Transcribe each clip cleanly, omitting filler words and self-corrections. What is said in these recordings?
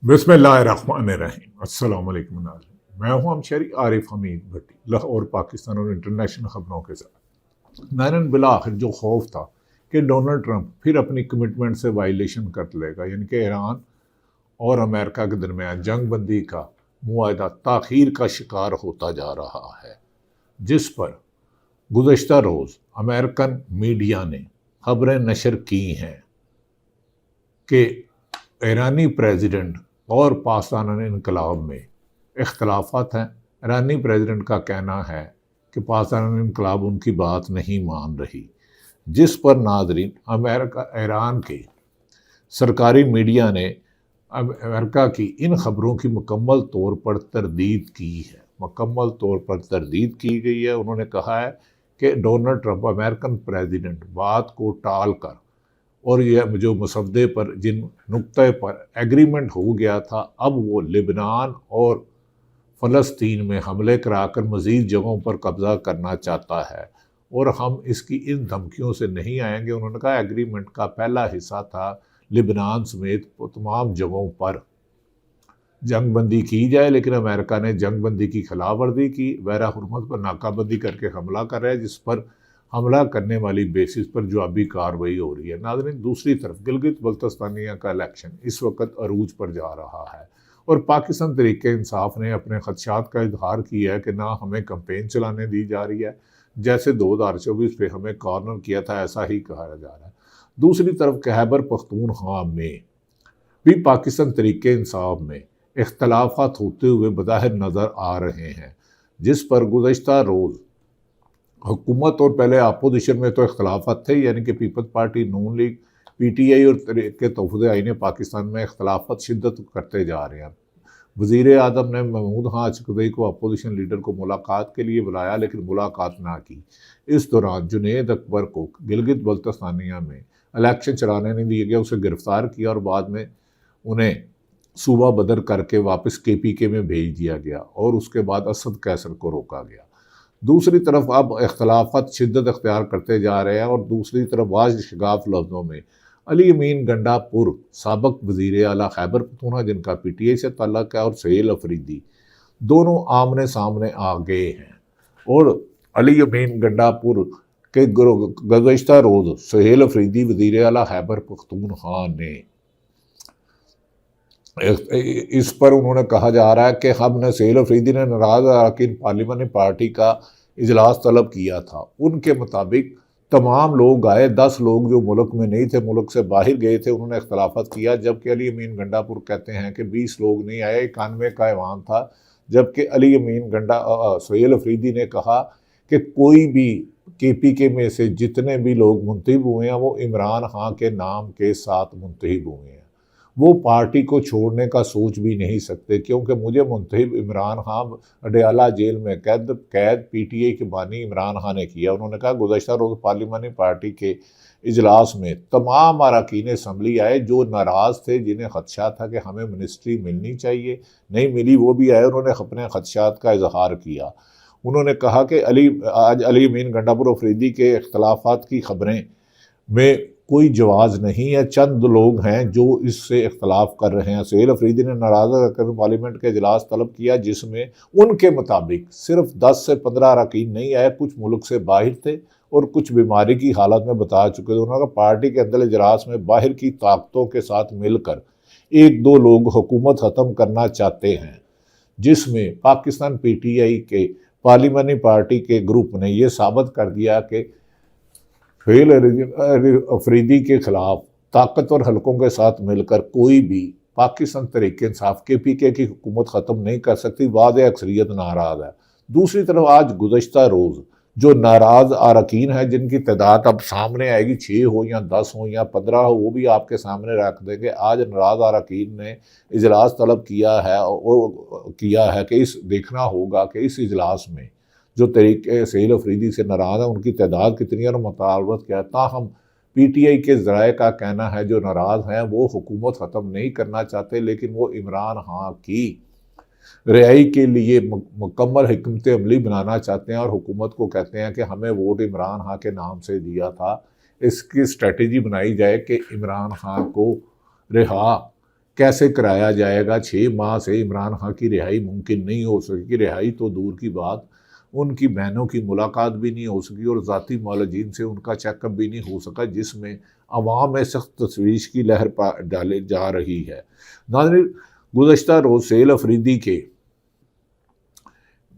बिस्मिल्लाहिर्रहमानिर्रहीम। अस्सलाम वालेकुम नाज़रीन। मैं हूं हमशरी आरिफ हमीद भट्टी, लाहौर पाकिस्तान और इंटरनेशनल ख़बरों के साथ। नाज़रीन, बिलाखिर जो खौफ था कि डोनाल्ड ट्रंप फिर अपनी कमिटमेंट से वायलेशन कर लेगा, यानी कि ईरान और अमेरिका के दरमियान जंग बंदी का मुआहदा ताख़ीर का शिकार होता जा रहा है, जिस पर गुज़श्ता रोज़ अमेरिकन मीडिया ने खबरें नशर की हैं कि ईरानी प्रेसिडेंट और पाकिस्तान इनकलाब में इख्तलाफात हैं। ईरानी प्रेसिडेंट का कहना है कि पाकिस्तान इनकलाब उनकी बात नहीं मान रही, जिस पर नाजरीन अमेरिका ईरान के सरकारी मीडिया ने अमेरिका की इन खबरों की मुकम्मल तौर पर तरदीद की है। मुकम्मल तौर पर तरदीद की गई है। उन्होंने कहा है कि डोनाल्ड ट्रंप अमेरिकन प्रेसिडेंट बात को टाल कर और यह जो मसवदे पर जिन नुक्ते पर एग्रीमेंट हो गया था, अब वो लिबनान और फ़लस्तीन में हमले कराकर मज़ीद जगहों पर कब्ज़ा करना चाहता है और हम इसकी इन धमकियों से नहीं आएंगे। उन्होंने कहा एग्रीमेंट का पहला हिस्सा था लिबनान समेत तमाम जगहों पर जंग बंदी की जाए, लेकिन अमेरिका ने जंग बंदी की खिलाफ वर्जी की, वैरा हुर्मत पर नाकाबंदी करके हमला कर रहा है, जिस पर हमला करने वाली बेसिस पर जवाबी कार्रवाई हो रही है। नाज़रीन, दूसरी तरफ गिलगित बल्तिस्तानिया का इलेक्शन इस वक्त अरूज पर जा रहा है और पाकिस्तान तहरीक इंसाफ ने अपने खदशात का इजहार किया है कि ना हमें कंपेन चलाने दी जा रही है, जैसे 2024 पे हमें कॉर्नर किया था ऐसा ही कहा जा रहा है। दूसरी तरफ खैबर पख्तूनख्वा में भी पाकिस्तान तहरीक इंसाफ में इख्तलाफात होते हुए बज़ाहिर नज़र आ रहे हैं, जिस पर गुज़श्ता रोज़ हुकूमत और पहले अपोजिशन में तो इख्तलाफात थे, यानी कि पीपल्स पार्टी, नून लीग, PTI और तहरीक तहफ़्फ़ुज़ आईन पाकिस्तान में इख्तलाफात शिद्दत करते जा रहे हैं। वज़ीर आज़म ने महमूद खान अचकज़ई को अपोजिशन लीडर को मुलाकात के लिए बुलाया, लेकिन मुलाकात ना की। इस दौरान जुनैद अकबर को गिलगित बल्तिस्तानिया में इलेक्शन चलाने नहीं दिया गया, उसे गिरफ्तार किया और बाद में उन्हें सूबा बदर करके वापस KPK में भेज दिया गया और उसके बाद असद कैसर को रोका गया। दूसरी तरफ अब इख्तलाफात शिद्दत अख्तियार करते जा रहे हैं और दूसरी तरफ वाज शगाफ लफ्ज़ों में अली अमीन गंडापुर, साबिक़ वज़ीर आला खैबर पख्तूनख्वा जिनका PTI से ताल्लुक़ है, और सुहेल अफरीदी दोनों आमने सामने आ गए हैं और अली अमीन गंडापुर के गुज़श्ता रोज़ सुहेल अफरीदी वज़ीर आला खैबर पख्तूनख्वा ने इस पर उन्होंने कहा जा रहा है कि हमने सुहेल अफरीदी ने नाराज़ अरकान पार्लियामानी पार्टी का इजलास तलब किया था। उनके मुताबिक तमाम लोग आए, 10 लोग जो मुल्क में नहीं थे, मुल्क से बाहर गए थे, उन्होंने इख्तलाफात किया, जबकि अली अमीन गंडापुर कहते हैं कि 20 लोग नहीं आए, 91 का ऐवान था। जबकि अली अमीन सुहेल अफरीदी ने कहा कि कोई भी KPK में से जितने भी लोग मुंतखब हुए हैं वो इमरान खान के नाम के साथ मुंतखब हुए हैं, वो पार्टी को छोड़ने का सोच भी नहीं सकते, क्योंकि मुझे मुंतखब इमरान खान अडयाला जेल में कैद PTI के बानी इमरान खान ने किया। उन्होंने कहा गुज़श्ता रोज़ पार्लियामानी पार्टी के इजलास में तमाम अरकान असम्बली आए जो नाराज़ थे, जिन्हें खदशा था कि हमें मिनिस्ट्री मिलनी चाहिए, नहीं मिली, वो भी आए, उन्होंने अपने खदशात का इजहार किया। उन्होंने कहा कि आज अली अमीन गंडापुर अफरीदी के इख्तलाफात की खबरें में कोई जवाज़ नहीं है, चंद लोग हैं जो इससे इख्तलाफ कर रहे हैं। सुहेल अफरीदी ने नाराज़ कर पार्लियामेंट का इजलास तलब किया, जिसमें उनके मुताबिक सिर्फ 10 से 15 अरकान नहीं आए, कुछ मुल्क से बाहर थे और कुछ बीमारी की हालत में बता चुके थे। उन्होंने कहा पार्टी के अंदर इजलास में बाहर की ताकतों के साथ मिलकर 1-2 लोग हुकूमत ख़त्म करना चाहते हैं, जिसमें पाकिस्तान PTI के पार्लियामानी पार्टी के ग्रुप ने यह साबित कर दिया कि सुहेल अफरीदी के खिलाफ ताकतवर हलकों के साथ मिलकर कोई भी पाकिस्तान तहरीक इंसाफ KPK की हुकूमत ख़त्म नहीं कर सकती। वाज़ेह अक्सरियत नाराज़ है। दूसरी तरफ आज गुज़श्ता रोज़ जो नाराज़ अरकान है, जिनकी तादाद अब सामने आएगी, 6 हो या 10 हो या 15 हो, वो भी आपके सामने रख देंगे। आज नाराज़ अरकान ने इजलास तलब किया है कि इस देखना होगा कि इस इजलास में जो तहरीक सुहेल अफरीदी से नाराज़ है उनकी तादाद कितनी है और मुतालबत क्या है। ताहम PTI के ज़राए का कहना है जो नाराज़ हैं वो हुकूमत ख़त्म नहीं करना चाहते, लेकिन वो इमरान खान की रिहाई के लिए मुकम्मल हिकमत अमली बनाना चाहते हैं और हुकूमत को कहते हैं कि हमें वोट इमरान खान के नाम से दिया था, इसकी स्ट्रेटजी बनाई जाए कि इमरान खान को रिहा कैसे कराया जाएगा। 6 माह से इमरान खान की रिहाई मुमकिन नहीं हो सकी। रिहाई तो दूर की बात, उनकी बहनों की मुलाकात भी नहीं हो सकी और ज़ाती मौलजीन से उनका चेकअप भी नहीं हो सका, जिसमें अवाम में सख्त तशवीश की लहर डाले जा रही है। नाज़रीन, गुज़श्ता रोज़ सेल अफरीदी के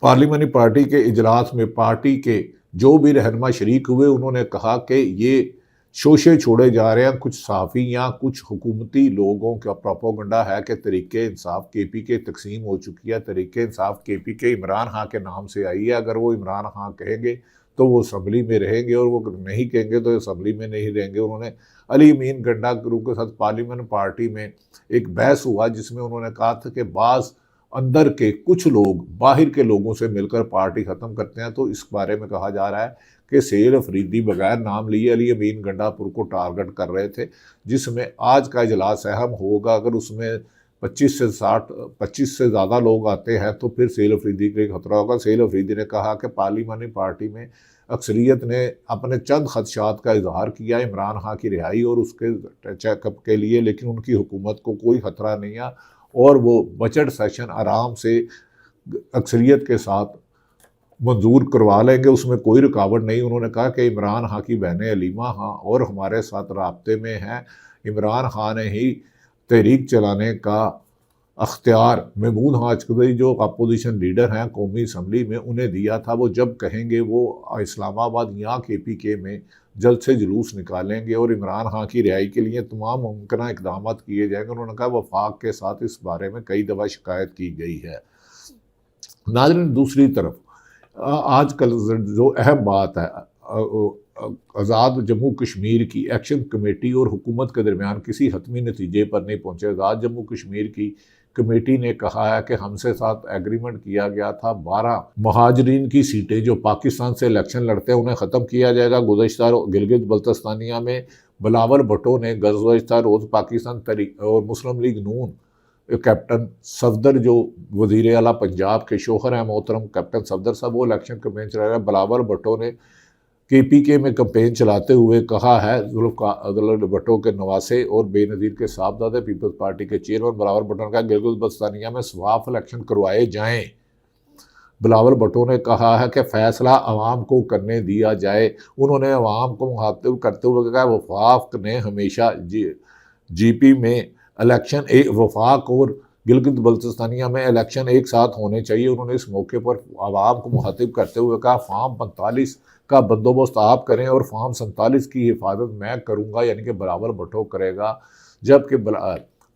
पार्लिमानी पार्टी के इजलास में पार्टी के जो भी रहनुमा शरीक हुए, उन्होंने कहा कि ये शोशे छोड़े जा रहे हैं। कुछ सहाफ़ी या कुछ हुकूमती लोगों का प्रोपोगंडा है कि तहरीक इंसाफ KPK तकसीम हो चुकी है। तहरीक इंसाफ KPK इमरान खान के नाम से आई है। अगर वो इमरान खान कहेंगे तो वो असम्बली में रहेंगे और वो नहीं कहेंगे तो असम्बली में नहीं रहेंगे। उन्होंने अली अमीन गंडा ग्रुप के साथ पार्लियामेंट पार्टी में एक बहस हुआ, जिसमें उन्होंने कहा था कि बाज़ अंदर के कुछ लोग बाहर के लोगों से मिलकर पार्टी ख़त्म करते हैं। तो इस बारे में कहा जा रहा है कि सेल अफरीदी बगैर नाम लिए अली अमीन गंडापुर को टारगेट कर रहे थे, जिसमें आज का इजलास अहम होगा। अगर उसमें 25 से ज़्यादा लोग आते हैं तो फिर सेल अफरीदी का खतरा होगा। सेल अफरीदी ने कहा कि पार्लिमानी पार्टी में अक्सरियत ने अपने चंद खदशात का इजहार किया इमरान खान की रिहाई और उसके चेकअप के लिए, लेकिन उनकी हुकूमत को कोई ख़तरा नहीं है और वो बजट सेशन आराम से अक्सरियत के साथ मंजूर करवा लेंगे, उसमें कोई रुकावट नहीं। उन्होंने कहा कि इमरान खान की बहनें अलीमा खान और हमारे साथ राब्ते में हैं। इमरान खान ने ही तहरीक चलाने का अख्तियार महमूद खान चौधरी जो अपोजिशन लीडर हैं कौमी असम्बली में, उन्हें दिया था। वो जब कहेंगे वो इस्लामाबाद या KPK में जल्द से जुलूस निकालेंगे और इमरान खान की रिहाई के लिए तमाम मुमकिन इकदाम किए जाएंगे। उन्होंने कहा वफाक के साथ इस बारे में कई दफ़ा शिकायत की गई है। नाज़रीन, दूसरी तरफ आजकल जो अहम बात है, आज़ाद जम्मू कश्मीर की एक्शन कमेटी और हुकूमत के दरमियान किसी हतमी नतीजे पर नहीं पहुँचे। आज़ाद जम्मू कश्मीर की कमेटी ने कहा है कि हमसे साथ एग्रीमेंट किया गया था 12 महाजरीन की सीटें जो पाकिस्तान से इलेक्शन लड़ते हैं उन्हें ख़त्म किया जाएगा। गुज़श्ता गिलगित बल्तिस्तानिया में बिलावल भुट्टो ने गुज़श्ता रोज़ पाकिस्तान तहरीक और मुस्लिम लीग नून कैप्टन सफदर जो वज़ीर आला पंजाब के शोहर हैं मोहतरम कैप्टन सफदर साहब, वो इलेक्शन कैंपेन चला रहे हैं। बिलावल भुट्टो ने KPK में कैंपेन चलाते हुए कहा है जुल्फ़िकार भुट्टो के नवासे और बेनज़ीर के साहबजादे पीपल्स पार्टी के चेयरमैन बिलावल भुट्टो ने कहा गिलगित बल्तिस्तानिया में शफाफ इलेक्शन करवाए जाएँ। बिलावल भुट्टो ने कहा है कि फ़ैसला अवाम को करने दिया जाए। उन्होंने अवाम को मुखातिब करते हुए कहा वफाक ने हमेशा GP में इलेक्शन वफाक और गिलगित बल्तिस्तानिया में इलेक्शन एक साथ होने चाहिए। उन्होंने इस मौके पर आवाम को मुखातिब करते हुए कहा फार्म 45 का बंदोबस्त आप करें और फार्म 47 की हिफाजत मैं करूँगा, यानी कि बिलावल भुट्टो करेगा। जबकि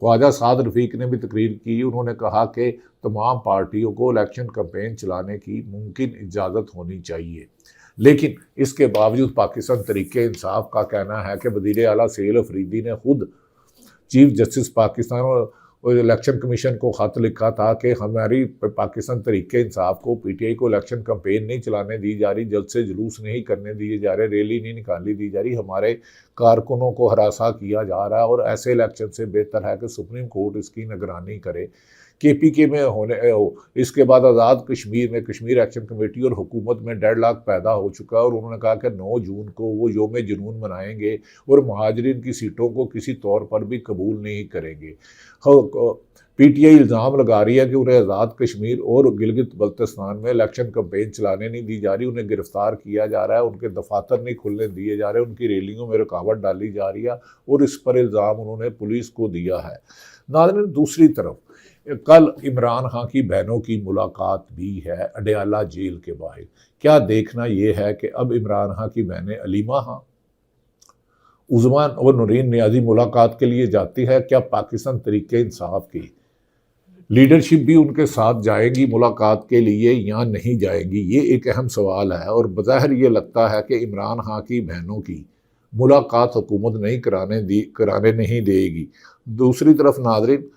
ख्वाजा साद रफ़ीक ने भी तकरीर की। उन्होंने कहा कि तमाम पार्टियों को इलेक्शन कैंपेन चलाने की मुमकिन इजाज़त होनी चाहिए, लेकिन इसके बावजूद पाकिस्तान तहरीक इंसाफ का कहना है कि वज़ीर आला सेल अफरीदी ने खुद चीफ जस्टिस पाकिस्तान और इलेक्शन कमीशन को ख़त लिखा था कि हमारी पाकिस्तान तहरीक इंसाफ को PTI को इलेक्शन कैंपेन नहीं चलाने दी जा रही, जल्द से जुलूस नहीं करने दिए जा रहे, रैली नहीं निकालने दी जा रही, हमारे कारकुनों को हरासा किया जा रहा है और ऐसे इलेक्शन से बेहतर है कि सुप्रीम कोर्ट इसकी निगरानी करे। KPK में होने इसके बाद आज़ाद कश्मीर में कश्मीर एक्शन कमेटी और हुकूमत में डेडलॉक पैदा हो चुका है और उन्होंने कहा कि 9 जून को वो योम जुनून मनाएंगे और महाजरीन की सीटों को किसी तौर पर भी कबूल नहीं करेंगे। PTI इल्ज़ाम लगा रही है कि उन्हें आज़ाद कश्मीर और गिलगित बल्तिस्तान में इलेक्शन कैंपेन चलाने नहीं दी जा रही, उन्हें गिरफ्तार किया जा रहा है, उनके दफातर नहीं खुलने दिए जा रहे, उनकी रैलियों में रुकावट डाली जा रही है और इस पर इल्ज़ाम उन्होंने पुलिस को दिया है। नाज़रीन, दूसरी तरफ कल इमरान खान की बहनों की मुलाकात भी है अडयाला जेल के बाहर। क्या देखना ये है कि अब इमरान खान की बहनें अलीमा खान, उज़मान और नूरीन नियाज़ी मुलाकात के लिए जाती है। क्या पाकिस्तान तहरीक इंसाफ की लीडरशिप भी उनके साथ जाएगी मुलाकात के लिए या नहीं जाएगी, ये एक अहम सवाल है। और बज़ाहिर ये लगता है कि इमरान खान की बहनों की मुलाकात हुकूमत नहीं कराने नहीं देगी। दूसरी तरफ नाज़रीन,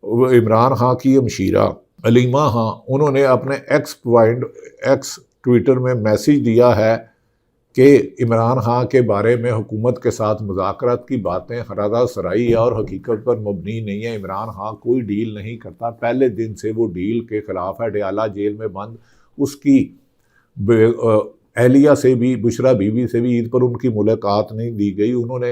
इमरान खान की हमशीरा अलीमा खान, उन्होंने अपने एक्स ट्विटर में मैसेज दिया है कि इमरान खान के बारे में हुकूमत के साथ मुज़ाकरात की बातें हरादा सराई है और हकीकत पर मबनी नहीं है। इमरान खान कोई डील नहीं करता, पहले दिन से वो डील के ख़िलाफ़ है। अडयाला जेल में बंद उसकी एहलिया से भी, बुशरा बीवी से भी ईद पर उनकी मुलाकात नहीं दी गई। उन्होंने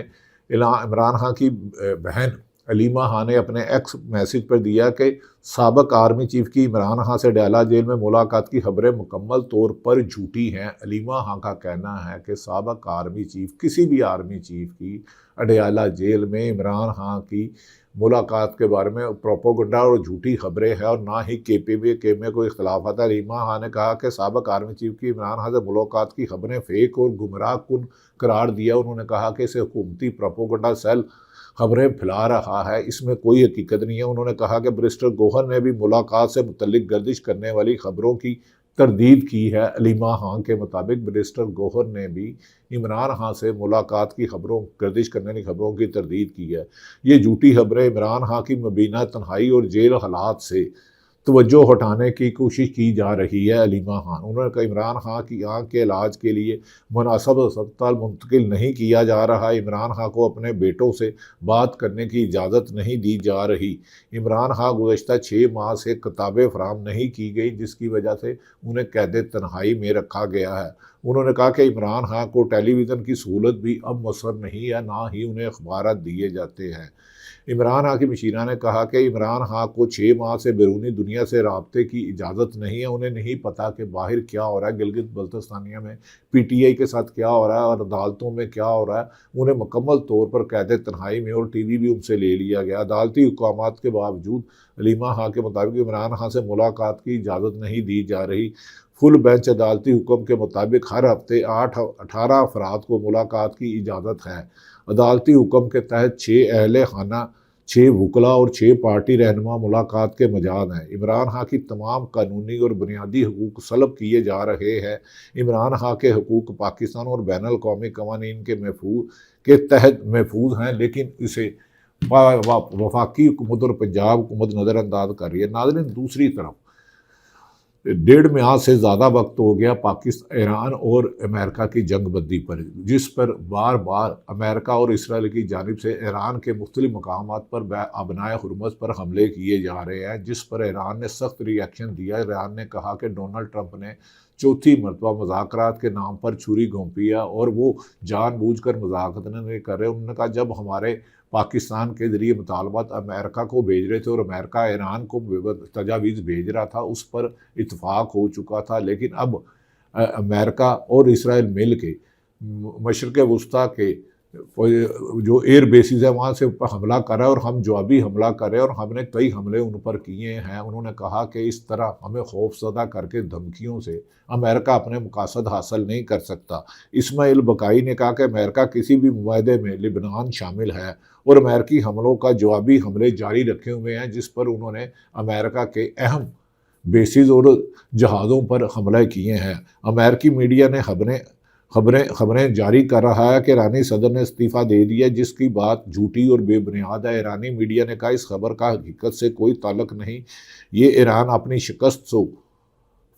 इमरान खान की बहन अलीमा खान ने अपने एक्स मैसेज पर दिया कि साबिक आर्मी चीफ की इमरान खान से डयाला जेल में मुलाकात की खबरें मुकम्मल तौर पर झूठी हैं। अलीमा खान का कहना है कि साबिक आर्मी चीफ, किसी भी आर्मी चीफ की अडयाला जेल में इमरान खान की मुलाकात के बारे में प्रोपोगंडा और झूठी खबरें हैं और ना ही केपीबी के में कोई इख्तलाफ आता है। अलीमा खान ने कहा कि साबिक आर्मी चीफ की इमरान खान से मुलाकात की खबरें फेक और गुमराह कुन करार दिया। उन्होंने कहा कि इसे हुकूमती प्रोपोगंडा सेल खबरें फैला रहा है, इसमें कोई हकीकत नहीं है। उन्होंने कहा कि बैरिस्टर गौहर ने भी मुलाकात से मुतल्लिक गर्दिश करने वाली खबरों की तरदीद की है। अलीमा खान के मुताबिक बैरिस्टर गौहर ने भी इमरान खान से मुलाकात की खबरों, गर्दिश करने की खबरों की तरदीद की है। ये झूठी खबरें इमरान खान की मुबीना तन्हाई और जेल हालात से तवज्जो हटाने की कोशिश की जा रही है। अलीमा खान, उन्होंने कहा इमरान खान की आँख के इलाज के लिए मुनासिब अस्पताल मुंतकिल नहीं किया जा रहा। इमरान खान को अपने बेटों से बात करने की इजाज़त नहीं दी जा रही। इमरान खान गुज़श्ता 6 माह से किताबें फराहम नहीं की गई, जिसकी वजह से उन्हें कैद तन्हाई में रखा गया है। उन्होंने कहा कि इमरान खान को टेलीविज़न की सहूलत भी अब मुयस्सर नहीं है, ना ही उन्हें अखबारात दिए जाते हैं। इमरान खान की मशीरा ने कहा कि इमरान खान को 6 माह से बैरूनी दुनिया से राब्ते की इजाज़त नहीं है। उन्हें नहीं पता कि बाहर क्या हो रहा है, गिलगित बल्तिस्तानिया में PTI के साथ क्या हो रहा है और अदालतों में क्या हो रहा है। उन्हें मुकम्मल तौर पर कैद तन्हाई में और TV भी उनसे ले लिया गया। अदालती हुक्मात के बावजूद अलीमा खान के मुताबिक इमरान खान से मुलाकात की इजाज़त नहीं दी जा रही। फुल बेंच अदालती हुक्म के मुताबिक हर हफ्ते 18 अफराद को मुलाकात की इजाज़त है। अदालती हुक्म के तहत 6 अहले खाना, 6 वकला और 6 पार्टी रहनुमा मुलाकात के मजाद हैं। इमरान खान की तमाम कानूनी और बुनियादी हकूक़ सलब किए जा रहे हैं। इमरान खान के हकूक़ पाकिस्तान और बैनुल अक़वामी कवानीन के के तहत महफूज हैं, लेकिन इसे वफाकी हुकूमत और पंजाब हुकूमत नज़रअंदाज कर रही है। नाज़रीन, दूसरी तरफ 1.5 माह से ज़्यादा वक्त हो गया पाकिस्तान, ईरान और अमेरिका की जंगबंदी पर, जिस पर बार बार अमेरिका और इसराइल की जानिब से ईरान के मुख्तलिफ मकामात पर अबनाए हुर्मज़ पर हमले किए जा रहे हैं, जिस पर ईरान ने सख्त रिएक्शन दिया। ईरान ने कहा कि डोनाल्ड ट्रंप ने चौथी मरतबा मुज़ाकरात के नाम पर छुरी घोंपी है और वो जानबूझकर मुज़ाकरात नहीं कर रहे। उन्होंने कहा जब हमारे पाकिस्तान के ज़रिए मुतालबात अमेरिका को भेज रहे थे और अमेरिका ईरान को तजावीज़ भेज रहा था, उस पर इत्फाक हो चुका था, लेकिन अब अमेरिका और इसराइल मिल के मशरक़ वस्ता के जो एयर बेसिस है वहाँ से ऊपर हमला कर रहा है और हम जवाबी हमला कर रहे हैं और हमने कई हमले उन पर किए हैं। उन्होंने कहा कि इस तरह हमें खौफज़दा करके धमकियों से अमेरिका अपने मकासद हासिल नहीं कर सकता। इस्माइल बकाई ने कहा कि अमेरिका किसी भी मुआहदे में लिबनान शामिल है और अमेरिकी हमलों का जवाबी हमले जारी रखे हुए हैं, जिस पर उन्होंने अमेरिका के अहम बेसिस और जहाज़ों पर हमले किए हैं। अमेरिकी मीडिया ने खबरें जारी कर रहा है कि ईरानी सदर ने इस्तीफ़ा दे दिया, जिसकी बात झूठी और बेबुनियाद है। ईरानी मीडिया ने कहा इस खबर का हकीकत से कोई ताल्लुक नहीं। ये ईरान अपनी शिकस्त से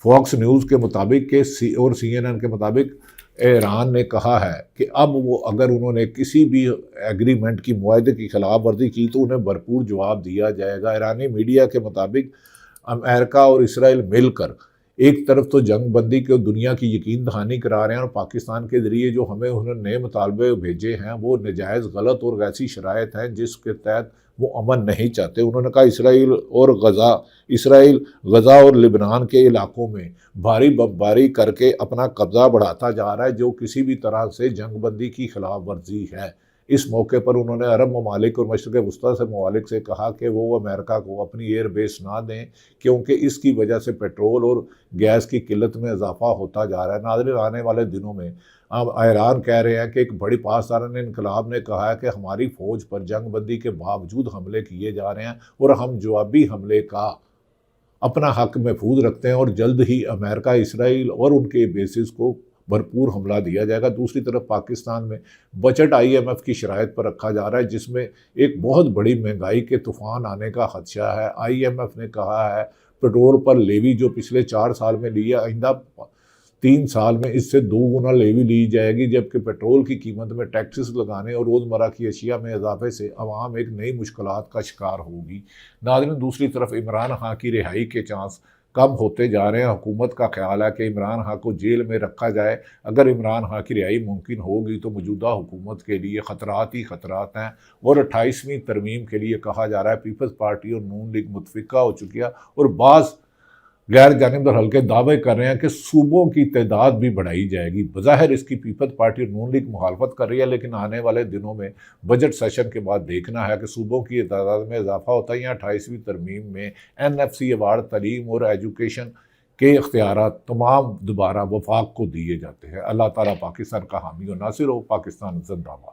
फॉक्स न्यूज़ के मुताबिक और CNN के मुताबिक ईरान ने कहा है कि अब वो अगर उन्होंने किसी भी एग्रीमेंट की मुआहदे की खिलाफ वर्जी की तो उन्हें भरपूर जवाब दिया जाएगा। ईरानी मीडिया के मुताबिक अमेरिका और इसराइल मिलकर एक तरफ तो जंग बंदी को दुनिया की यकीन दहानी करा रहे हैं और पाकिस्तान के ज़रिए जो हमें उन्होंने नए मुतालबे भेजे हैं वो नजायज़, गलत और ऐसी शराइत हैं जिसके तहत वो अमन नहीं चाहते। उन्होंने कहा इसराइल गज़ा और लिबनान के इलाकों में भारी बमबारी करके अपना कब्ज़ा बढ़ाता जा रहा है, जो किसी भी तरह से जंग बंदी की खिलाफ वर्जी है। इस मौके पर उन्होंने अरब ममालिक और मशरक़ वस्ता से ममालिक से कहा कि वो अमेरिका को अपनी एयर बेस ना दें, क्योंकि इसकी वजह से पेट्रोल और गैस की किल्लत में इजाफा होता जा रहा है। नाज़रीन, आने वाले दिनों में अब ईरान कह रहे हैं कि एक बड़ी पासदारान इनकलाब ने कहा है कि हमारी फ़ौज पर जंग बंदी के बावजूद हमले किए जा रहे हैं और हम जवाबी हमले का अपना हक महफूज रखते हैं और जल्द ही अमेरिका, इसराइल और उनके बेसिस को भरपूर हमला दिया जाएगा। दूसरी तरफ पाकिस्तान में बजट IMF की शराइत पर रखा जा रहा है, जिसमें एक बहुत बड़ी महंगाई के तूफान आने का खदशा है। IMF ने कहा है पेट्रोल पर लेवी जो पिछले 4 साल में लिया, आइंदा 3 साल में इससे 2 गुना लेवी ली जाएगी, जबकि पेट्रोल की कीमत में टैक्सेस लगाने और रोज़मर्रा की अशिया में इजाफे से अवाम एक नई मुश्किलात का शिकार होगी। नाज़रीन, दूसरी तरफ इमरान खान की रिहाई के चांस कम होते जा रहे हैं। हुकूमत का ख्याल है कि इमरान खान को जेल में रखा जाए। अगर इमरान खान की रिहाई मुमकिन होगी तो मौजूदा हुकूमत के लिए ख़तरात ही ख़तरात हैं। और 28वीं तरमीम के लिए कहा जा रहा है पीपल्स पार्टी और नून लीग मुतफ़िका हो चुकी है और बाज़ गैर जानिबदार हल्के दावे कर रहे हैं कि सूबों की तादाद भी बढ़ाई जाएगी। बज़ाहिर इसकी पीपल्स पार्टी और नून लीग मुखालफत कर रही है, लेकिन आने वाले दिनों में बजट सेशन के बाद देखना है कि सूबों की तादाद में इजाफा होता है या 28वीं तरमीम में NFC अवार्ड तलीम और एजुकेशन के इख्तियारात तमाम दोबारा वफाक को दिए जाते हैं। अल्लाह ताला पाकिस्तान का हामी और नासिर हो। पाकिस्तान जिंदाबाद।